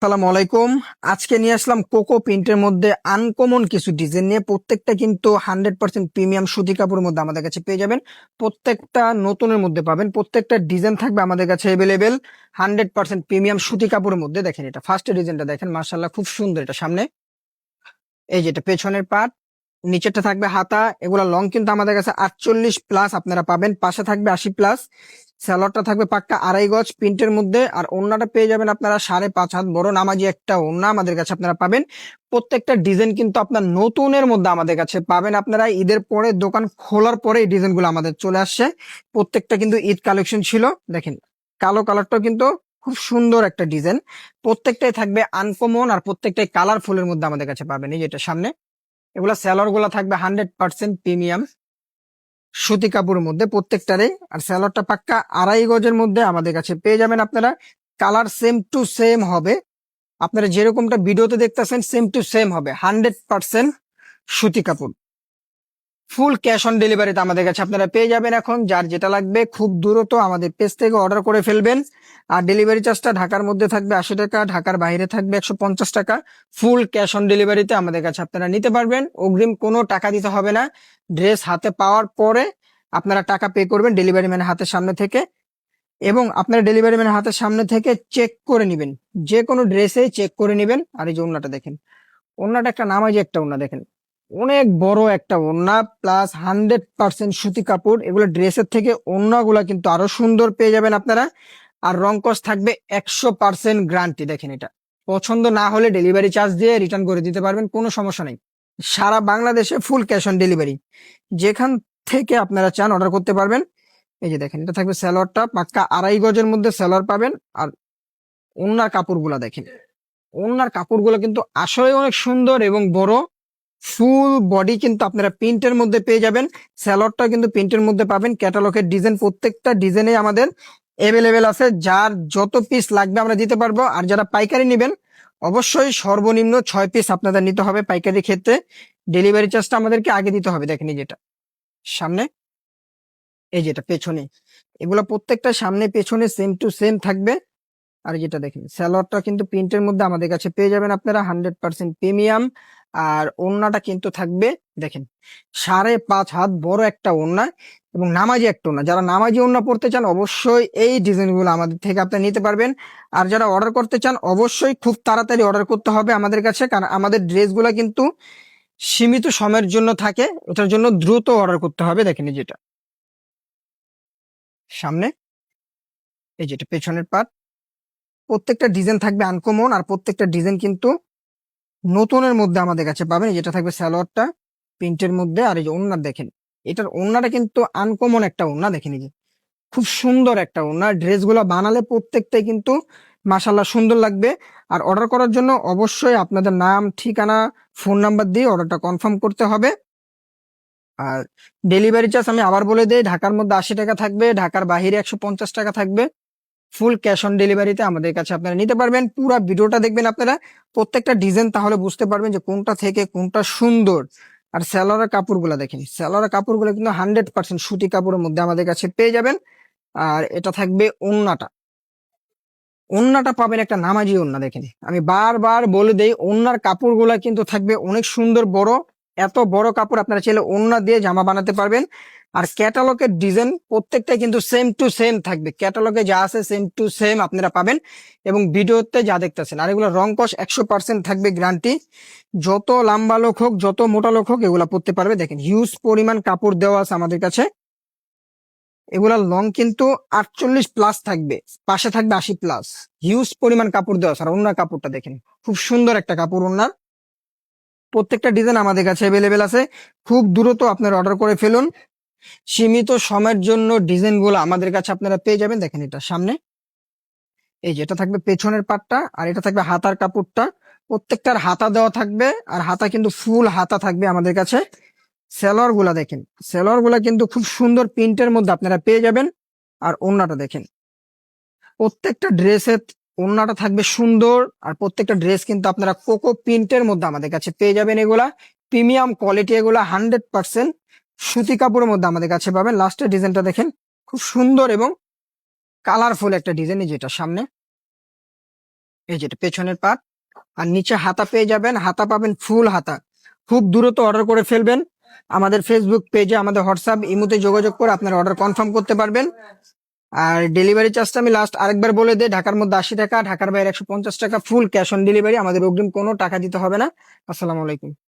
আসসালামু আলাইকুম। আজকে নিয়ে আসলাম কোকো প্রিন্টের মধ্যে আনকমন কিছু ডিজাইন নিয়ে। প্রত্যেকটা কিন্তু 100% প্রিমিয়াম সুতি কাপড়ের মধ্যে আমাদের কাছে পেয়ে যাবেন। প্রত্যেকটা নতুনের মধ্যে পাবেন। প্রত্যেকটা ডিজাইন থাকবে আমাদের কাছে অ্যাভেলেবেল 100% প্রিমিয়াম সুতি কাপড়ের মধ্যে। দেখেন, এটা ফার্স্ট ডিজাইনটা দেখেন, মার্শাল্লাহ খুব সুন্দর। এটা সামনে, এই যেটা পেছনের পার্ট, নিচেরটা থাকবে হাতা। এগুলা লং কিন্তু আমাদের কাছে 48+ আপনারা পাবেন, পাশে থাকবে 80+। স্যালোয়ারটা থাকবে পাক্কা 2.5 গজ প্রিন্টের মধ্যে। আর ওড়নাটা পেয়ে যাবেন আপনারা 5.5 হাত বড় নামাজি একটা ওড়না আমাদের কাছে আপনারা পাবেন। প্রত্যেকটা ডিজাইন কিন্তু আপনার নতুনের মধ্যে আমাদের কাছে পাবেন। আপনারা ঈদের পরে দোকান খোলার পরে এই ডিজাইন গুলো আমাদের চলে আসছে। প্রত্যেকটা কিন্তু ঈদ কালেকশন ছিল। দেখেন, কালো কালারটাও কিন্তু খুব সুন্দর একটা ডিজাইন। প্রত্যেকটাই থাকবে আনকমন আর প্রত্যেকটাই কালারফুলের মধ্যে আমাদের কাছে পাবেন। এই যেটা সামনে, এগুলা স্যালোয়ার গুলা থাকবে 100% প্রিমিয়াম সুতি কাপড়ের মধ্যে প্রত্যেকটারে। আর স্যালোয়ারটা পাক্কা 2.5 গজের মধ্যে আমাদের কাছে পেয়ে যাবেন আপনারা। কালার সেম টু সেম হবে, আপনারা যেরকমটা ভিডিওতে দেখতেছেন সেম টু সেম হবে। 100% সুতি কাপড়। ফুল ক্যাশ অন ডেলিভারিতে আমাদের কাছে আপনারা পেয়ে যাবেন। এখন যার যেটা লাগবে খুব দ্রুত আমাদের পেজ থেকে অর্ডার করে ফেলবেন। আর ডেলিভারি চার্জটা ঢাকার মধ্যে থাকবে 80 টাকা, ঢাকার বাইরে থাকবে 150 টাকা। ফুল ক্যাশ অন ডেলিভারিতে আমাদের কাছে আপনারা নিতে পারবেন। অগ্রিম কোনো টাকা দিতে হবে না। ড্রেস হাতে পাওয়ার পরে আপনারা টাকা পে করবেন ডেলিভারি ম্যানের হাতের সামনে থেকে। এবং আপনারা ডেলিভারি ম্যানের হাতের সামনে থেকে চেক করে নেবেন, যে কোনো ড্রেসে চেক করে নেবেন। আর এই যে ওড়নাটা দেখেন, ওড়নাটা একটা নামাজি একটা ওড়না দেখেন, অনেক বড় একটা ওড়না, প্লাস 100% সুতি কাপড়। এগুলো ড্রেসের থেকে ওড়নাগুলা কিন্তু আরো সুন্দর পেয়ে যাবেন আপনারা। আর রং কস থাকবে 100% গ্যারান্টি। দেখেন, এটা পছন্দ না হলে ডেলিভারি চার্জ দিয়ে রিটার্ন করে দিতে পারবেন, কোনো সমস্যা নেই। সারা বাংলাদেশে ফুল ক্যাশ অন ডেলিভারি, যেখান থেকে আপনারা চান অর্ডার করতে পারবেন। এই যে দেখেন, এটা থাকবে স্যালোয়ারটা পাক্কা 2.5 গজের মধ্যে স্যালোয়ার পাবেন। আর ওড়নার কাপড়গুলা দেখেন, ওড়নার কাপড়গুলো কিন্তু আসলে অনেক সুন্দর এবং বড়। ফুল বডি কিন্তু আপনারা প্রিন্টের মধ্যে পেয়ে যাবেন। স্যালোয়ারটা কিন্তু প্রিন্টের মধ্যে পাবেন। ক্যাটালগের ডিজাইন প্রত্যেকটা ডিজাইনে আমাদের অ্যাভেলেবেল আছে। যার যত পিস লাগবে আমরা দিতে পারবো। আর যারা পাইকারি নেবেন অবশ্যই সর্বনিম্ন 6 পিস আপনাদের নিতে হবে পাইকারি ক্ষেত্রে। ডেলিভারি চার্জটা আমাদেরকে আগে দিতে হবে। দেখেন, এই যেটা সামনে, এই যেটা পেছনে, এগুলো প্রত্যেকটা সামনে পেছনে সেম টু সেম থাকবে। আর যেটা দেখেন, স্যালোয়ারটা কিন্তু প্রিন্টের মধ্যে আমাদের কাছে পেয়ে যাবেন আপনারা 100% প্রিমিয়াম। আর ওড়নাটা কিন্তু থাকবে দেখেন 5.5 হাত বড় একটা ওড়না এবং নামাজি একটা ওড়না। যারা নামাজি ওড়না পড়তে চান অবশ্যই এই ডিজাইনগুলো আমাদের থেকে আপনি নিতে পারবেন। আর যারা অর্ডার করতে চান অবশ্যই খুব তাড়াতাড়ি অর্ডার করতে হবে আমাদের কাছে, কারণ আমাদের ড্রেসগুলো কিন্তু সীমিত সময়ের জন্য থাকে। এটার জন্য দ্রুত অর্ডার করতে হবে। দেখেন, এই যেটা সামনে, এই যেটা পেছনের পার্ট, প্রত্যেকটা ডিজাইন থাকবে আনকমন। আর প্রত্যেকটা ডিজাইন কিন্তু নতুনের মধ্যে আমাদের কাছে পাবেন। যেটা থাকবে সালোয়ারটা প্রিন্টের মধ্যে। আর এই যে ওড়না দেখেন, এটার ওড়নাটা কিন্তু আনকমন একটা ওড়না। দেখেন, এই যে খুব সুন্দর একটা ওড়না। ড্রেসগুলো বানালে প্রত্যেকটাই কিন্তু মাশাল্লাহ সুন্দর লাগবে। আর অর্ডার করার জন্য অবশ্যই আপনাদের নাম, ঠিকানা, ফোন নাম্বার দিয়ে অর্ডারটা কনফার্ম করতে হবে। আর ডেলিভারি চার্জ আমি আবার বলে দিই, ঢাকার মধ্যে 80 টাকা থাকবে, ঢাকার বাইরে 150 টাকা থাকবে। ফুল ক্যাশ অন ডেলিভারিতে আমাদের কাছে আপনারা নিতে পারবেন। পুরো ভিডিওটা দেখবেন আপনারা, প্রত্যেকটা ডিজাইন, তাহলে বুঝতে পারবেন যে কোনটা থেকে কোনটা সুন্দর। আর স্যালোয়ারের কাপড়গুলো দেখেন, স্যালোয়ারের কাপড়গুলো কিন্তু 100% সুতি কাপড়ের মধ্যে আমাদের কাছে পেয়ে যাবেন। আর এটা থাকবে ওড়নাটা, ওড়নাটা পাবেন একটা নামাজি ওড়না। দেখেন, আমি বারবার বলে দেই, ওড়নার কাপড়গুলা কিন্তু থাকবে অনেক সুন্দর বড়। এত বড় কাপড় আপনারা চাইলে ওড়না দিয়ে জামা বানাতে পারবেন। আর ক্যাটালগের ডিজাইন প্রত্যেকটাই কিন্তু সেম টু সেম থাকবে। ক্যাটালগে যা আছে সেম টু সেম আপনারা পাবেন এবং ভিডিওতে যা দেখতেছেন। আর এগুলো রং কস 100% থাকবে গ্যারান্টি। যত লম্বা লোক হোক, যত মোটা লোক হোক, এগুলা পরতে পারবে। দেখেন, হিউজ পরিমাণ কাপড় দেওয়া আছে আমাদের কাছে। এগুলার লং কিন্তু 48+ থাকবে, পাশে থাকবে 80+। হিউজ পরিমাণ কাপড় দেওয়া আছে। আর ওনার কাপড়টা দেখেন, খুব সুন্দর একটা কাপড় ওনার। প্রত্যেকটা ডিজাইন আমাদের কাছে অ্যাভেলেবেল আছে। খুব দ্রুত আপনারা অর্ডার করে ফেলুন। সীমিত সময়ের জন্য ডিজাইন গুলো আমাদের কাছে আপনারা পেয়ে যাবেন। দেখেন, এটা সামনে, এই যে এটা থাকবে পেছনের পাটটা। আর এটা থাকবে হাতার কাপড়টা। প্রত্যেকটার হাতা দেওয়া থাকবে। আর হাতা কিন্তু ফুল হাতা থাকবে আমাদের কাছে। সেলোয়ার গুলা দেখেন, সেলোয়ার গুলা কিন্তু খুব সুন্দর প্রিন্টের মধ্যে আপনারা পেয়ে যাবেন। আর ওড়নাটা দেখেন, প্রত্যেকটা ড্রেসের ওড়নাটা থাকবে সুন্দর। আর প্রত্যেকটা ড্রেস কিন্তু আপনারা কোকো প্রিন্টের মধ্যে আমাদের কাছে পেয়ে যাবেন। এগুলা প্রিমিয়াম কোয়ালিটি, এগুলা 100% সুতি কাপড়ের মধ্যে আমাদের কাছে পাবেন। লাস্টের ডিজাইনটা দেখেন, খুব সুন্দর এবং কালারফুল একটা ডিজাইন। যেটা সামনে, এই যেটা পেছনের পার্ট। আর নিচে হাতা পেয়ে যাবেন, হাতা পাবেন ফুল হাতা। খুব দ্রুত অর্ডার করে ফেলবেন। আমাদের ফেসবুক পেজে, আমাদের হোয়াটসঅ্যাপ ইমোতে যোগাযোগ করে আপনার অর্ডার কনফার্ম করতে পারবেন। আর ডেলিভারি চার্জটা আমি লাস্ট আরেকবার বলে দিই, ঢাকার মধ্যে 80 টাকা, ঢাকার বাইরে 150 টাকা, ফুল ক্যাশ অন ডেলিভারি, আমাদের অগ্রিম কোনো টাকা দিতে হবে না। আসসালামু আলাইকুম।